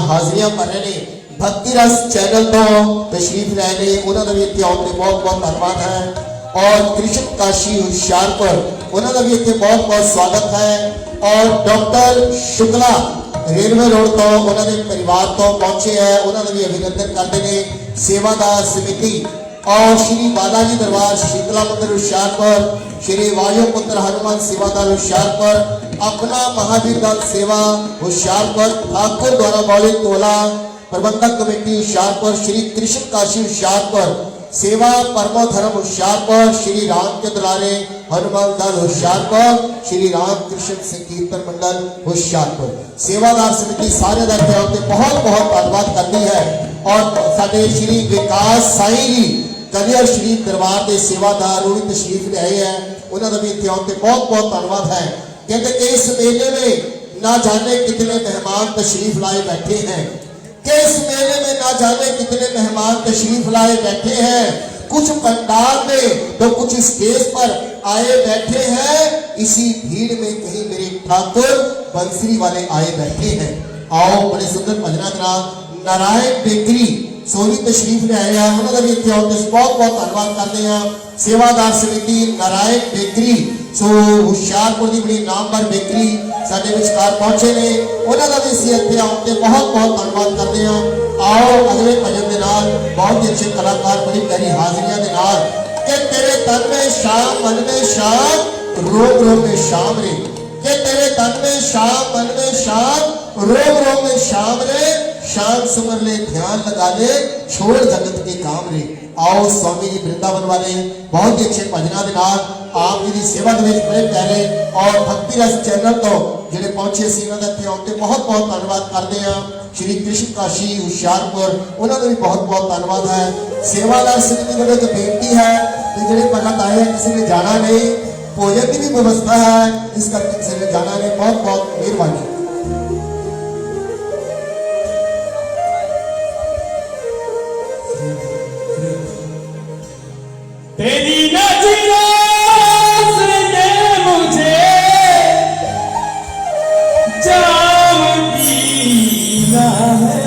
हाजिरियां भर रहे हैं भक्ति रस चैनल तो तशरीफ ले रहे उन्होंने भी इतने आने बहुत बहुत धन्यवाद है और कृष्ण काशी होशियारपुर उन्होंने भी इतने बहुत बहुत स्वागत है और डॉक्टर शुक्ला रेलवे रोड तो उन्होंने परिवार तो पहुंचे हैं उन्होंने भी अभिनंदन करते हैं सेवादार समिति और श्री बालाजी दरबार शीतला मंदिर होशियारपुर श्री वायु पुत्र हनुमान सेवादार होशियारपुर अपना महावीर दल सेवा होशियारपुर ठाकुर द्वारा मौलिक तोला प्रबंधक कमेटी होशियारपुर श्री कृष्ण काशी होशियारपुर सेवा परमो धर्म होशियारपुर श्री राम के दुलारे हनुमान दल होशियारपुर श्री राम कृष्ण संकीर्तन मंडल होशियारपुर सेवादार समिति सारे दल के होते बहुत बहुत धन्यवाद करती है और साडे श्री विकास साई जी कलियर श्री दरबार के सेवादार भी तशरीफ ले आए हैं उन्होंने भी इतने होते बहुत बहुत धन्यवाद है। कहते कि इस मेले में ना जाने कितने मेहमान तशरीफ लाए बैठे हैं कि इस मेले में ना जाने कितने मेहमान तशरीफ लाए बैठे हैं कुछ पंडाल में तो कुछ स्टेज पर आए बैठे हैं इसी भीड़ में कहीं मेरे ठाकुर बंसरी वाले आए बैठे हैं। आओ बड़े सुंदर भजना का नारायण बेकरी सोनी तशरीफ ले आए हैं उन्होंने भी इतने होते बहुत बहुत धन्यवाद करते हैं। सेवादार समिति नारायण बेकरी सो होशियारपुर की बड़ी नामवर बेकरी साडे विचकार पहुंचे ने उन्होंने भी इसी इत्थे आउंदे बहुत बहुत धन्यवाद करते हैं। आओ अगले भजन के नाल बहुत ही अच्छे कलाकार बड़ी प्यारी हाजिरियां के नाल कि तेरे तन में शाम मन में शाम रोग रोग में शाम रे कि तेरे तन में शाम मन में शाम रोग रोग में शाम रे शाम सुमर ले ध्यान लगा ले छोड़ जगत के काम रे। आओ स्वामी जी वृंदावन वाले बहुत ही अच्छे भजना के नाल आप जी की सेवा के बड़े प्यारे और भक्ति रस चैनल तो जिहड़े पहुंचे सी उन्हां दा इत्थे आउंदे बहुत बहुत धन्यवाद करते हैं। श्री कृष्ण काशी होशियारपुर उन्होंने भी बहुत बहुत धन्यवाद है। सेवादार समिति वालों की बेनती है कि जिहड़े भगत आए हैं किसी ने जाना नहीं भोजन की भी व्यवस्था है इस करके किसी ने जाना नहीं बहुत बहुत मेहरबानी। तेरी नजरों से मुझे जाम पीना है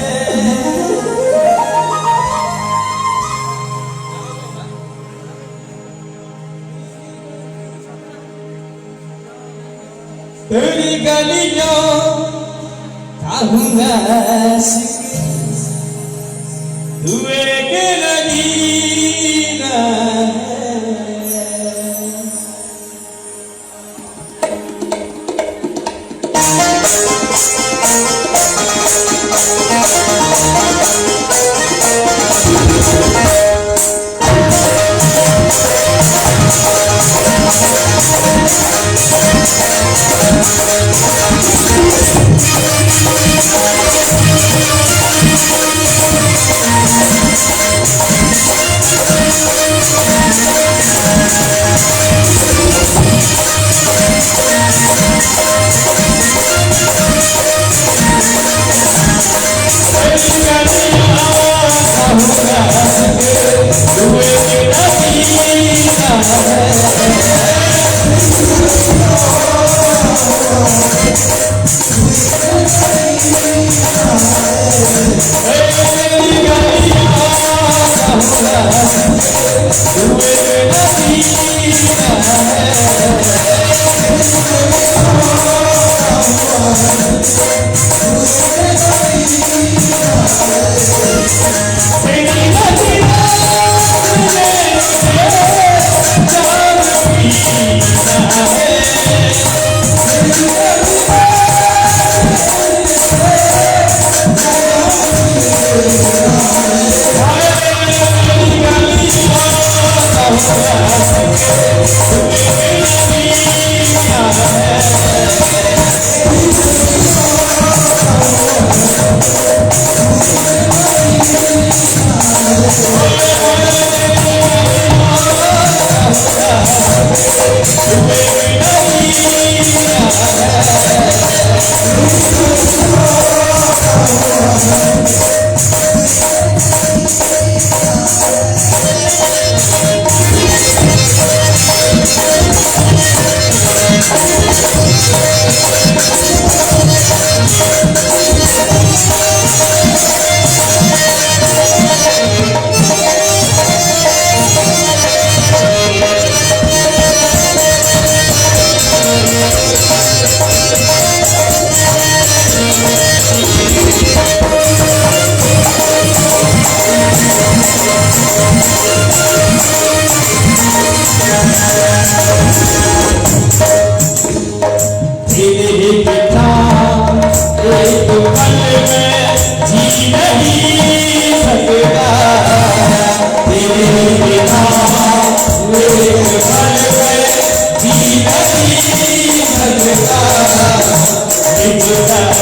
तेरी गलियों कहूँगा तू एक नगीना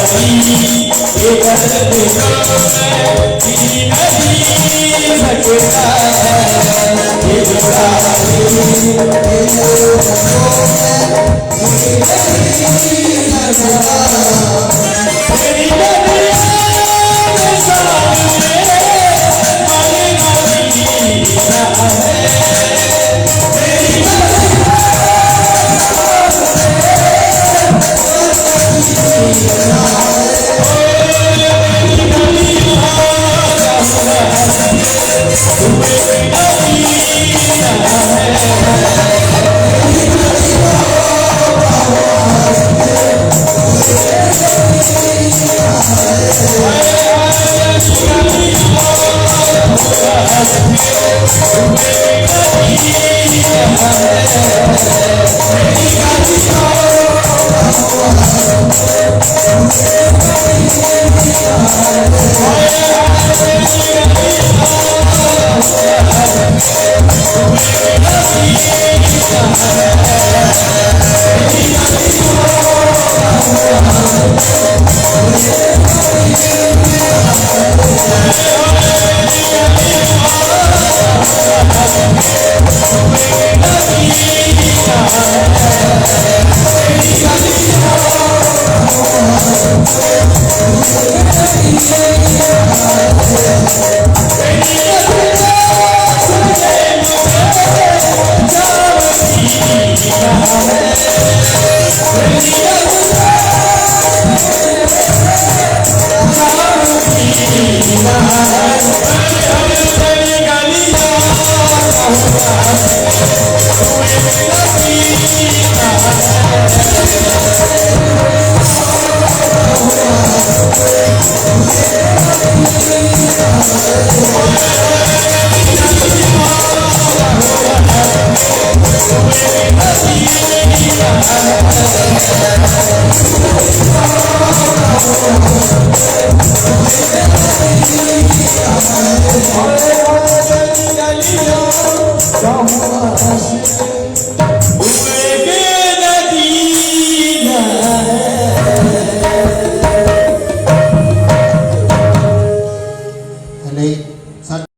ये दर्द को मैं जी नहीं सकता, ये तेरी नदिया के सामने मरना जीना है। Hallelujah.